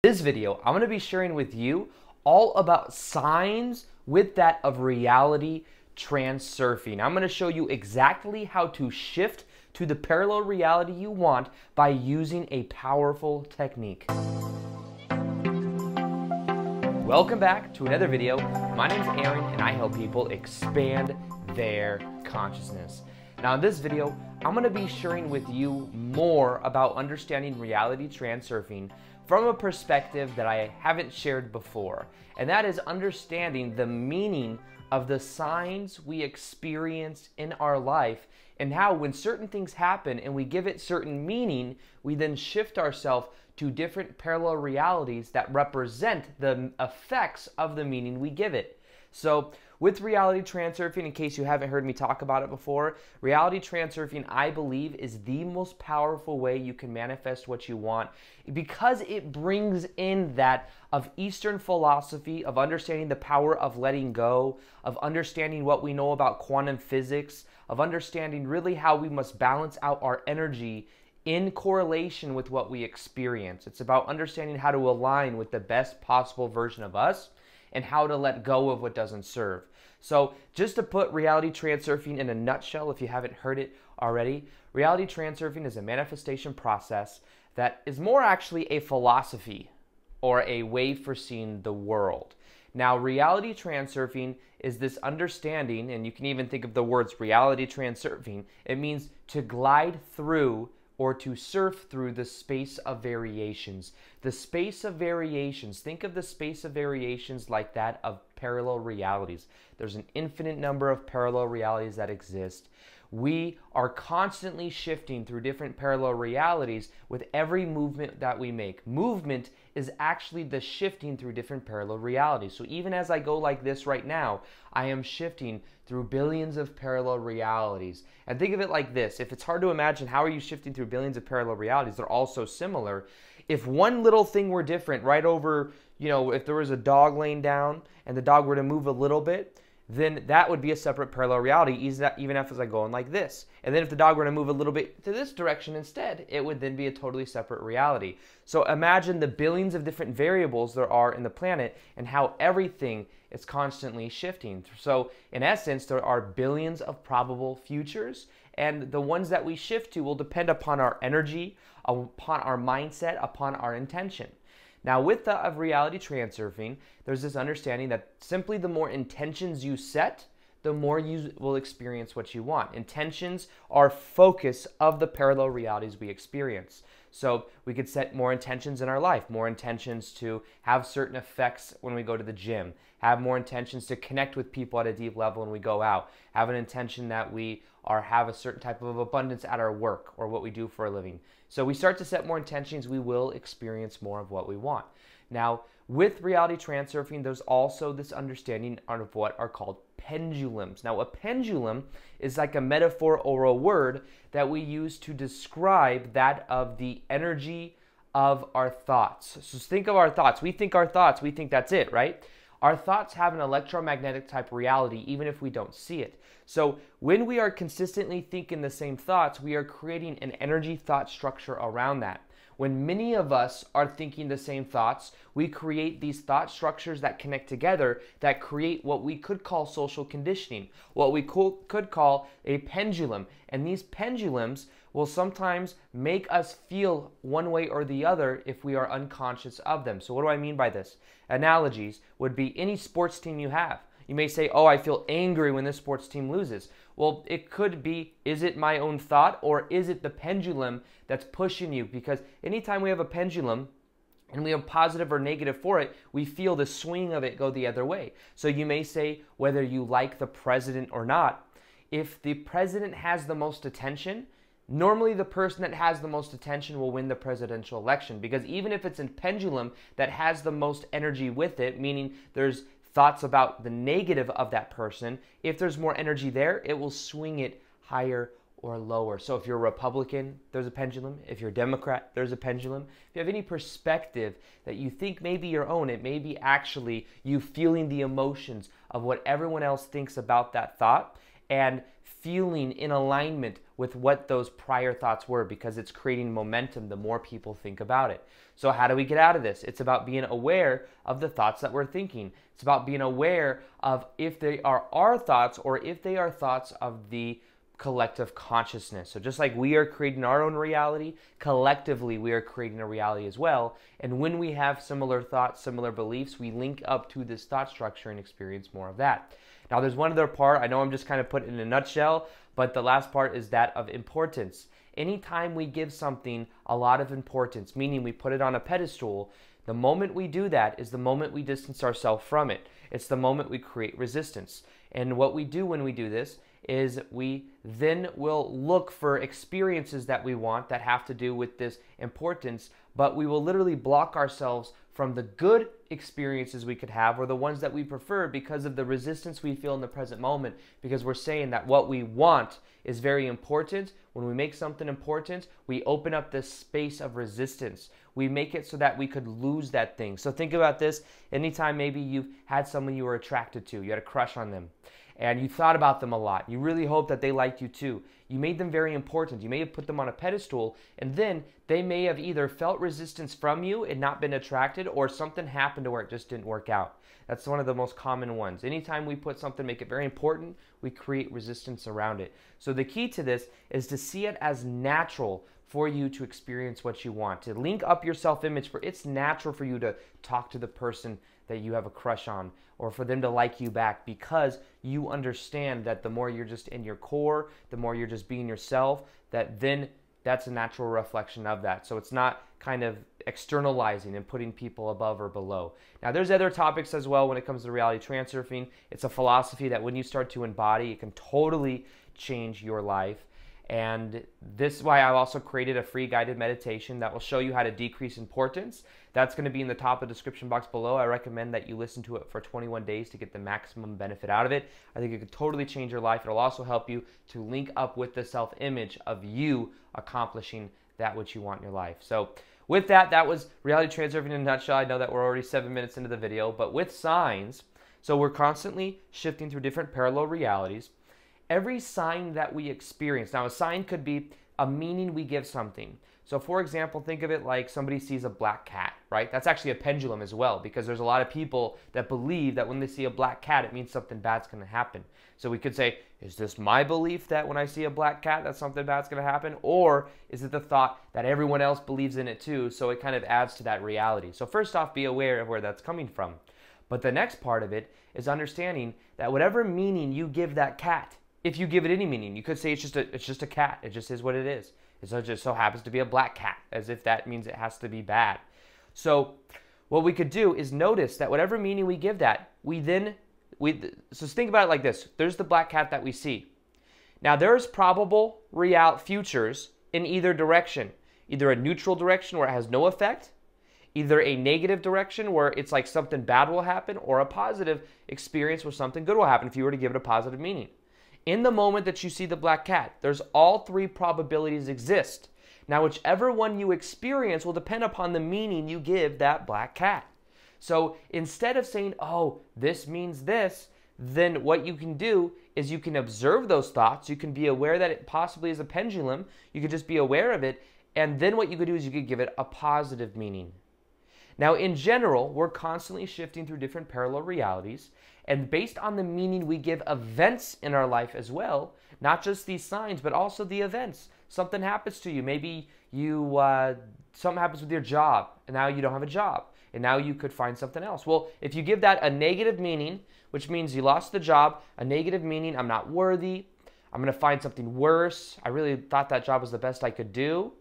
This video, I'm going to be sharing with you all about signs with that of reality transurfing. I'm going to show you exactly how to shift to the parallel reality you want by using a powerful technique. Welcome back to another video. My name is Aaron and I help people expand their consciousness. Now in this video, I'm going to be sharing with you more about understanding reality transurfing from a perspective that I haven't shared before, and that is understanding the meaning of the signs we experience in our life and how when certain things happen and we give it certain meaning, we then shift ourselves to different parallel realities that represent the effects of the meaning we give it. So with reality transurfing, in case you haven't heard me talk about it before, reality transurfing, I believe, is the most powerful way you can manifest what you want because it brings in that of Eastern philosophy, of understanding the power of letting go, of understanding what we know about quantum physics, of understanding really how we must balance out our energy in correlation with what we experience. It's about understanding how to align with the best possible version of us and how to let go of what doesn't serve. So just to put reality transurfing in a nutshell, if you haven't heard it already, reality transurfing is a manifestation process that is more actually a philosophy or a way for seeing the world. Now, reality transurfing is this understanding, and you can even think of the words reality transurfing. It means to glide through or to surf through the space of variations. The space of variations, think of the space of variations like that of parallel realities. There's an infinite number of parallel realities that exist. We are constantly shifting through different parallel realities with every movement that we make. Movement is actually the shifting through different parallel realities. So even as I go like this right now, I am shifting through billions of parallel realities. And think of it like this. If it's hard to imagine, how are you shifting through billions of parallel realities? They're all so similar. If one little thing were different right over, if there was a dog laying down and the dog were to move a little bit, then that would be a separate parallel reality, even if as I go in like this. And then if the dog were to move a little bit to this direction instead, it would then be a totally separate reality. So imagine the billions of different variables there are in the planet and how everything is constantly shifting. So in essence, there are billions of probable futures, and the ones that we shift to will depend upon our energy, upon our mindset, upon our intention. Now, with the of reality transurfing, there's this understanding that simply the more intentions you set, the more you will experience what you want. Intentions are focus of the parallel realities we experience. So we could set more intentions in our life, more intentions to have certain effects when we go to the gym, have more intentions to connect with people at a deep level when we go out, have an intention that we have a certain type of abundance at our work or what we do for a living. So we start to set more intentions, we will experience more of what we want. Now, with reality transurfing, there's also this understanding of what are called pendulums. Now, a pendulum is like a metaphor or a word that we use to describe that of the energy of our thoughts. So think of our thoughts. We think our thoughts, we think that's it, right? Our thoughts have an electromagnetic type reality even if we don't see it. So when we are consistently thinking the same thoughts, we are creating an energy thought structure around that. When many of us are thinking the same thoughts, we create these thought structures that connect together that create what we could call social conditioning, what we could call a pendulum. And these pendulums will sometimes make us feel one way or the other if we are unconscious of them. So what do I mean by this? Analogies would be any sports team you have. You may say, oh, I feel angry when this sports team loses. Well, it could be, is it my own thought or is it the pendulum that's pushing you? Because anytime we have a pendulum and we have positive or negative for it, we feel the swing of it go the other way. So you may say, whether you like the president or not, if the president has the most attention, normally the person that has the most attention will win the presidential election, because even if it's a pendulum that has the most energy with it, meaning there's thoughts about the negative of that person, if there's more energy there, it will swing it higher or lower. So if you're a Republican, there's a pendulum. If you're a Democrat, there's a pendulum. If you have any perspective that you think may be your own, it may be actually you feeling the emotions of what everyone else thinks about that thought and feeling in alignment with what those prior thoughts were, because it's creating momentum the more people think about it. So how do we get out of this? It's about being aware of the thoughts that we're thinking. It's about being aware of if they are our thoughts or if they are thoughts of the collective consciousness. So just like we are creating our own reality, collectively we are creating a reality as well. And when we have similar thoughts, similar beliefs, we link up to this thought structure and experience more of that. Now there's one other part. I know I'm just kind of putting it in a nutshell, but the last part is that of importance. Anytime we give something a lot of importance, meaning we put it on a pedestal, the moment we do that is the moment we distance ourselves from it. It's the moment we create resistance. And what we do when we do this is we then will look for experiences that we want that have to do with this importance, but we will literally block ourselves from the good experiences we could have, or the ones that we prefer, because of the resistance we feel in the present moment, because we're saying that what we want is very important. When we make something important, we open up this space of resistance. We make it so that we could lose that thing. So think about this. Anytime maybe you've had someone you were attracted to, you had a crush on them, and you thought about them a lot. You really hoped that they liked you too. You made them very important. You may have put them on a pedestal, and then they may have either felt resistance from you and not been attracted, or something happened to where it just didn't work out. That's one of the most common ones. Anytime we put something, make it very important, we create resistance around it. So the key to this is to see it as natural for you to experience what you want, to link up your self-image. For it's natural for you to talk to the person that you have a crush on, or for them to like you back, because you understand that the more you're just in your core, the more you're just being yourself, that then that's a natural reflection of that. So it's not kind of externalizing and putting people above or below. Now there's other topics as well when it comes to reality transurfing. It's a philosophy that when you start to embody, it can totally change your life. And this is why I've also created a free guided meditation that will show you how to decrease importance. That's going to be in the top of the description box below. I recommend that you listen to it for 21 days to get the maximum benefit out of it. I think it could totally change your life. It'll also help you to link up with the self-image of you accomplishing that which you want in your life. So with that, that was Reality Transurfing in a nutshell. I know that we're already 7 minutes into the video, but with signs, so we're constantly shifting through different parallel realities. Every sign that we experience, now a sign could be a meaning we give something. So for example, think of it like somebody sees a black cat, right? That's actually a pendulum as well, because there's a lot of people that believe that when they see a black cat, it means something bad's going to happen. So we could say, is this my belief that when I see a black cat, that something bad's going to happen? Or is it the thought that everyone else believes in it too? So it kind of adds to that reality. So first off, be aware of where that's coming from. But the next part of it is understanding that whatever meaning you give that cat, if you give it any meaning, you could say it's just a cat. It just is what it is. It just so happens to be a black cat, as if that means it has to be bad. So what we could do is notice that whatever meaning we give that, so think about it like this. There's the black cat that we see. Now there's probable futures in either direction. Either a neutral direction where it has no effect, either a negative direction where it's like something bad will happen, or a positive experience where something good will happen if you were to give it a positive meaning. In the moment that you see the black cat, there's all three probabilities exist. Now, whichever one you experience will depend upon the meaning you give that black cat. So instead of saying, oh, this means this, then what you can do is you can observe those thoughts. You can be aware that it possibly is a pendulum. You could just be aware of it. And then what you could do is you could give it a positive meaning. Now, in general, we're constantly shifting through different parallel realities, and based on the meaning we give events in our life as well, not just these signs, but also the events. Something happens to you. Maybe something happens with your job, and now you don't have a job, and now you could find something else. Well, if you give that a negative meaning, which means you lost the job, a negative meaning, I'm not worthy, I'm going to find something worse, I really thought that job was the best I could do,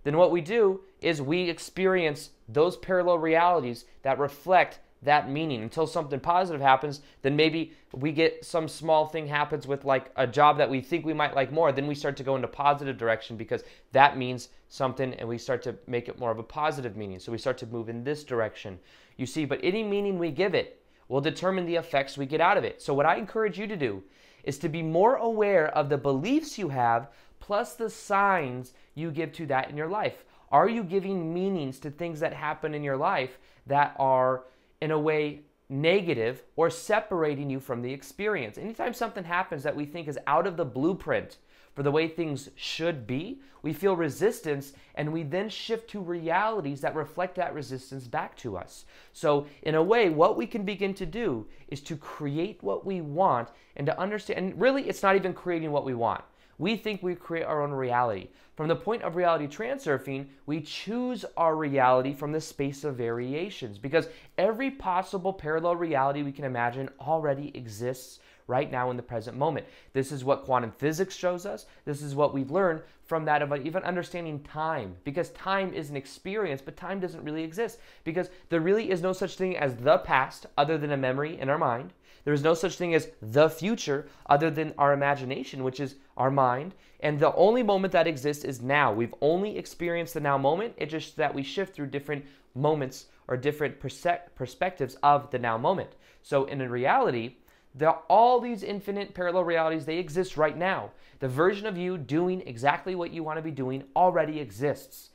then what we do is we experience those parallel realities that reflect that meaning until something positive happens. Then maybe we get some small thing happens with like a job that we think we might like more. Then we start to go into positive direction because that means something, and we start to make it more of a positive meaning. So we start to move in this direction. You see, but any meaning we give it will determine the effects we get out of it. So what I encourage you to do is to be more aware of the beliefs you have plus the signs you give to that in your life. Are you giving meanings to things that happen in your life that are, in a way, negative or separating you from the experience. Anytime something happens that we think is out of the blueprint for the way things should be, we feel resistance, and we then shift to realities that reflect that resistance back to us. So in a way, what we can begin to do is to create what we want and to understand, and really it's not even creating what we want. We think we create our own reality. From the point of reality transurfing, we choose our reality from the space of variations, because every possible parallel reality we can imagine already exists right now in the present moment. This is what quantum physics shows us. This is what we've learned from that of even understanding time, because time is an experience, but time doesn't really exist, because there really is no such thing as the past other than a memory in our mind. There is no such thing as the future other than our imagination, which is our mind. And the only moment that exists is now. We've only experienced the now moment. It's just that we shift through different moments or different perspectives of the now moment. So in reality, all these infinite parallel realities, they exist right now. The version of you doing exactly what you want to be doing already exists.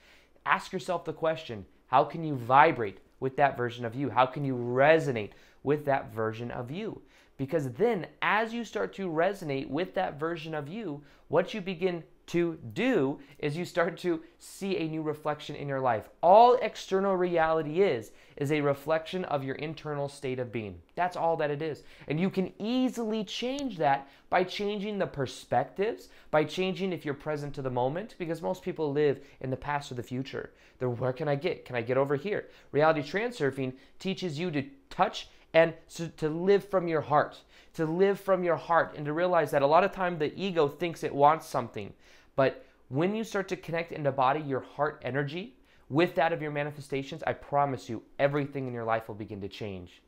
Ask yourself the question, how can you vibrate with that version of you? How can you resonate with that version of you? Because then as you start to resonate with that version of you, what you begin to do is you start to see a new reflection in your life. All external reality is a reflection of your internal state of being. That's all that it is. And you can easily change that by changing the perspectives, by changing if you're present to the moment, because most people live in the past or the future. Where can I get? Can I get over here? Reality Transurfing teaches you to touch and to live from your heart, to live from your heart, and to realize that a lot of time the ego thinks it wants something. But when you start to connect and embody your heart energy with that of your manifestations, I promise you, everything in your life will begin to change.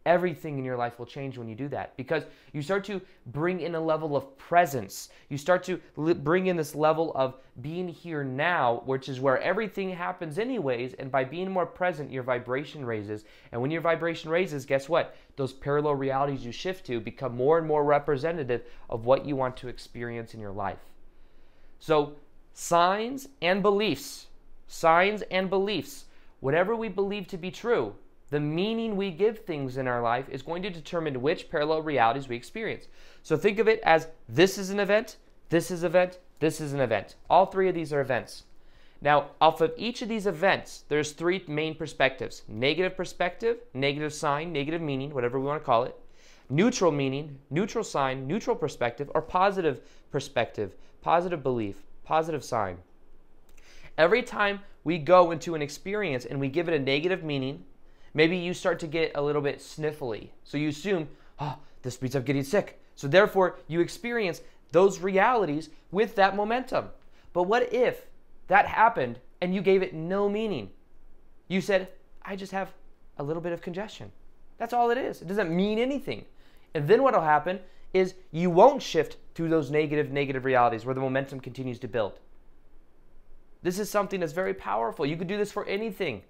Everything in your life will change when you do that, because you start to bring in a level of presence. You start to bring in this level of being here now, which is where everything happens anyways, and by being more present, your vibration raises. And when your vibration raises, guess what? Those parallel realities you shift to become more and more representative of what you want to experience in your life. So signs and beliefs, whatever we believe to be true, the meaning we give things in our life is going to determine which parallel realities we experience. So think of it as this is an event, this is an event, this is an event. All three of these are events. Now, off of each of these events, there's three main perspectives. Negative perspective, negative sign, negative meaning, whatever we want to call it. Neutral meaning, neutral sign, neutral perspective, or positive perspective, positive belief, positive sign. Every time we go into an experience and we give it a negative meaning, maybe you start to get a little bit sniffly. So you assume, oh, this means I'm getting sick. So therefore, you experience those realities with that momentum. But what if that happened and you gave it no meaning? You said, I just have a little bit of congestion. That's all it is. It doesn't mean anything. And then what will happen is you won't shift through those negative realities where the momentum continues to build. This is something that's very powerful. You could do this for anything.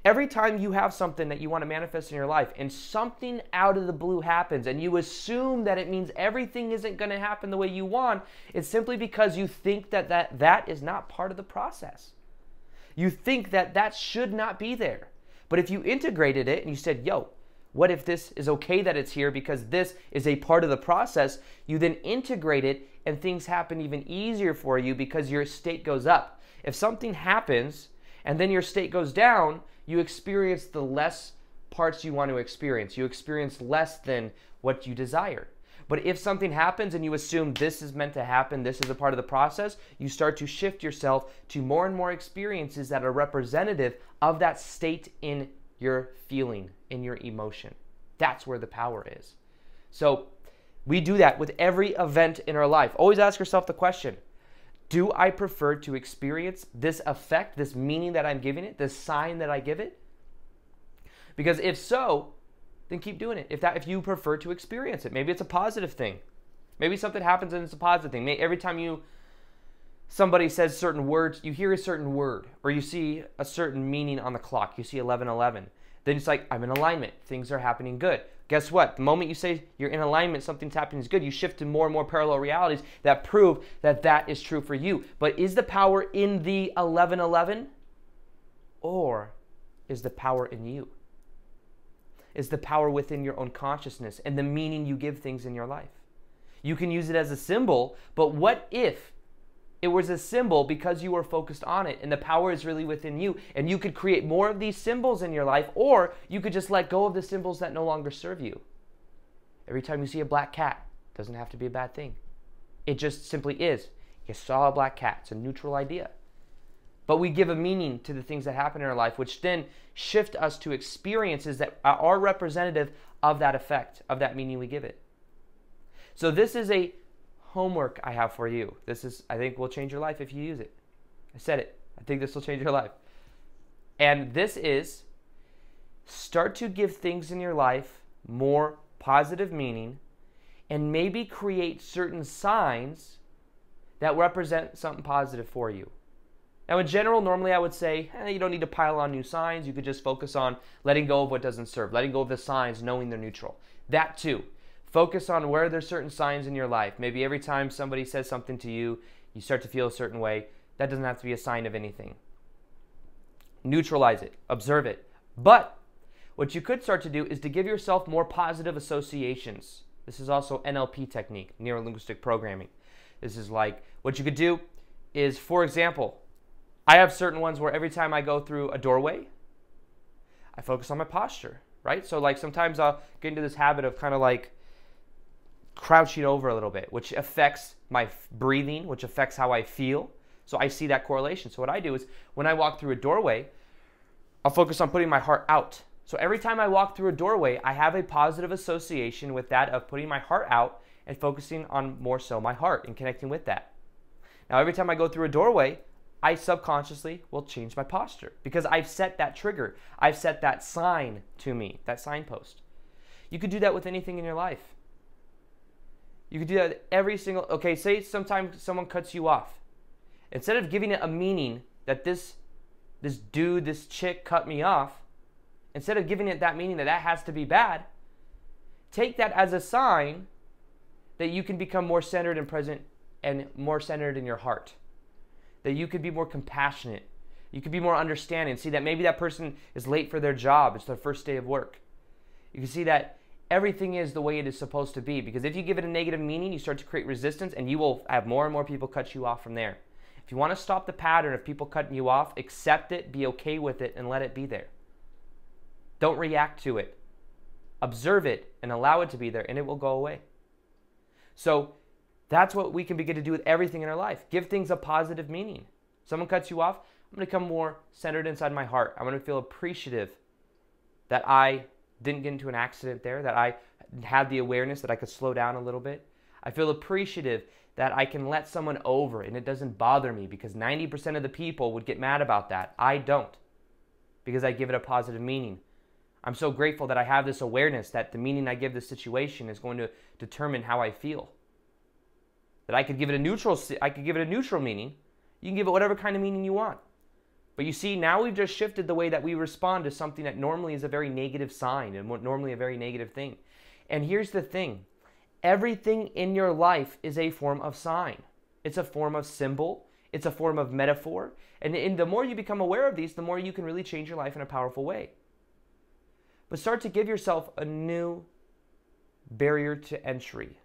Every time you have something that you want to manifest in your life and something out of the blue happens and you assume that it means everything isn't going to happen the way you want, it's simply because you think that is not part of the process. You think that should not be there. But if you integrated it and you said, yo, what if this is okay that it's here because this is a part of the process? You then integrate it and things happen even easier for you because your state goes up. If something happens and then your state goes down, you experience the less parts you want to experience. You experience less than what you desire. But if something happens and you assume this is meant to happen, this is a part of the process, you start to shift yourself to more and more experiences that are representative of that state in your feeling, in your emotion. That's where the power is. So we do that with every event in our life. Always ask yourself the question, do I prefer to experience this effect, this meaning that I'm giving it, this sign that I give it? Because if so, then keep doing it. If you prefer to experience it, maybe it's a positive thing. Maybe something happens and it's a positive thing. Every time somebody says certain words, you hear a certain word, or you see a certain meaning on the clock. You see 11:11. Then it's like, I'm in alignment. Things are happening good. Guess what? The moment you say you're in alignment, something's happening is good, you shift to more and more parallel realities that prove that that is true for you. But is the power in the 11:11? Or is the power in you? is the power within your own consciousness and the meaning you give things in your life. You can use it as a symbol, but what if it was a symbol because you were focused on it and the power is really within you, and you could create more of these symbols in your life, or you could just let go of the symbols that no longer serve you. Every time you see a black cat, it doesn't have to be a bad thing. It just simply is. You saw a black cat. It's a neutral idea. But we give a meaning to the things that happen in our life, which then shift us to experiences that are representative of that effect, of that meaning we give it. So this is a homework I have for you. I think will change your life if you use it. I said it. I think this will change your life. And this is, start to give things in your life more positive meaning, and maybe create certain signs that represent something positive for you. Now, in general, normally I would say, you don't need to pile on new signs. You could just focus on letting go of what doesn't serve, letting go of the signs, knowing they're neutral. That too. Focus on where there's certain signs in your life. Maybe every time somebody says something to you, you start to feel a certain way. That doesn't have to be a sign of anything. Neutralize it. Observe it. But what you could start to do is to give yourself more positive associations. This is also NLP technique, neuro-linguistic programming. This is like, what you could do is, for example, I have certain ones where every time I go through a doorway, I focus on my posture, right? So like sometimes I'll get into this habit of kind of like crouching over a little bit, which affects my breathing, which affects how I feel. So I see that correlation. So what I do is when I walk through a doorway, I'll focus on putting my heart out. So every time I walk through a doorway, I have a positive association with that of putting my heart out and focusing on more so my heart and connecting with that. Now, every time I go through a doorway, I subconsciously will change my posture because I've set that trigger. I've set that sign to me, that signpost. You could do that with anything in your life. You could do that with every single, okay, say sometimes someone cuts you off. Instead of giving it a meaning that this dude, this chick cut me off, instead of giving it that meaning that that has to be bad, take that as a sign that you can become more centered and present and more centered in your heart. That you could be more compassionate. You could be more understanding. See that maybe that person is late for their job. It's their first day of work. You can see that everything is the way it is supposed to be. Because if you give it a negative meaning, you start to create resistance and you will have more and more people cut you off from there. If you want to stop the pattern of people cutting you off, accept it, be okay with it, and let it be there. Don't react to it. Observe it and allow it to be there, and it will go away. So that's what we can begin to do with everything in our life. Give things a positive meaning. Someone cuts you off, I'm going to become more centered inside my heart. I'm going to feel appreciative that I didn't get into an accident there, that I had the awareness that I could slow down a little bit. I feel appreciative that I can let someone over and it doesn't bother me, because 90% of the people would get mad about that. I don't, because I give it a positive meaning. I'm so grateful that I have this awareness that the meaning I give this situation is going to determine how I feel. That I could give it a neutral meaning. You can give it whatever kind of meaning you want. But you see, now we've just shifted the way that we respond to something that normally is a very negative sign and normally a very negative thing. And here's the thing. Everything in your life is a form of sign. It's a form of symbol. It's a form of metaphor. And the more you become aware of these, the more you can really change your life in a powerful way. But start to give yourself a new barrier to entry,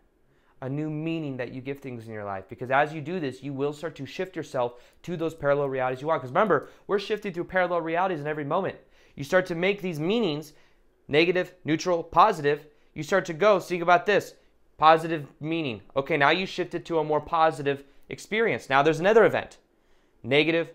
a new meaning that you give things in your life. Because as you do this, you will start to shift yourself to those parallel realities you want. Because remember, we're shifting through parallel realities in every moment. You start to make these meanings, negative, neutral, positive. You start to go, think about this, positive meaning. Okay, now you shifted to a more positive experience. Now there's another event, negative,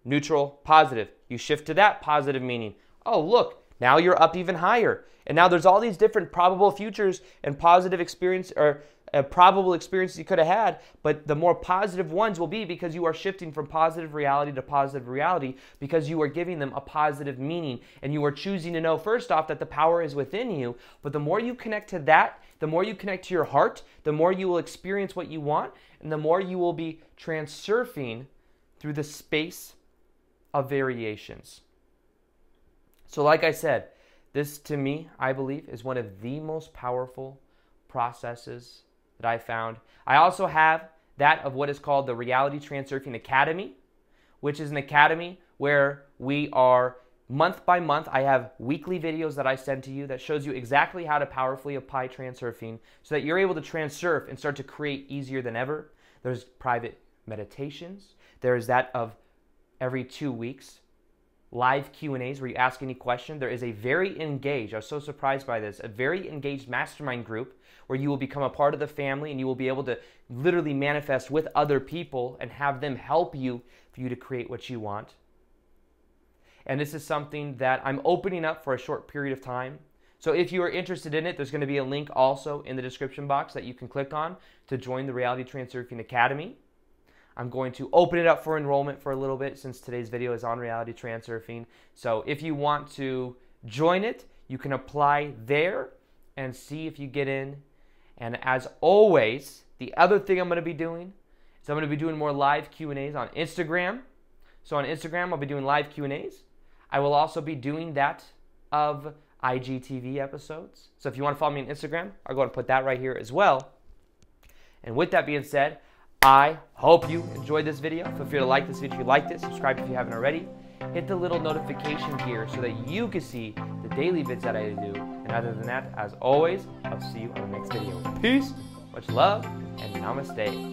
neutral, positive. You shift to that positive meaning. Oh, look. Now you're up even higher. And now there's all these different probable futures and positive experience or probable experiences you could have had, but the more positive ones will be because you are shifting from positive reality to positive reality, because you are giving them a positive meaning, and you are choosing to know first off that the power is within you. But the more you connect to that, the more you connect to your heart, the more you will experience what you want, and the more you will be transurfing through the space of variations. So like I said, this to me, I believe, is one of the most powerful processes that I found. I also have that of what is called the Reality Transurfing Academy, which is an academy where we are month by month, I have weekly videos that I send to you that shows you exactly how to powerfully apply transurfing so that you're able to transurf and start to create easier than ever. There's private meditations. There's that of every 2 weeks, live Q&As where you ask any question. There is a very engaged, I was so surprised by this, a very engaged mastermind group where you will become a part of the family and you will be able to literally manifest with other people and have them help you for you to create what you want. And this is something that I'm opening up for a short period of time. So if you are interested in it, there's going to be a link also in the description box that you can click on to join the Reality Transurfing Academy. I'm going to open it up for enrollment for a little bit since today's video is on Reality Transurfing. So if you want to join it, you can apply there and see if you get in. And as always, the other thing I'm going to be doing is I'm going to be doing more live Q&As on Instagram. So on Instagram, I'll be doing live Q&As. I will also be doing that of IGTV episodes. So if you want to follow me on Instagram, I'll go ahead and put that right here as well. And with that being said, I hope you enjoyed this video. Feel free to like this video if you liked it. Subscribe if you haven't already. Hit the little notification gear so that you can see the daily vids that I do. And other than that, as always, I'll see you on the next video. Peace, much love, and namaste.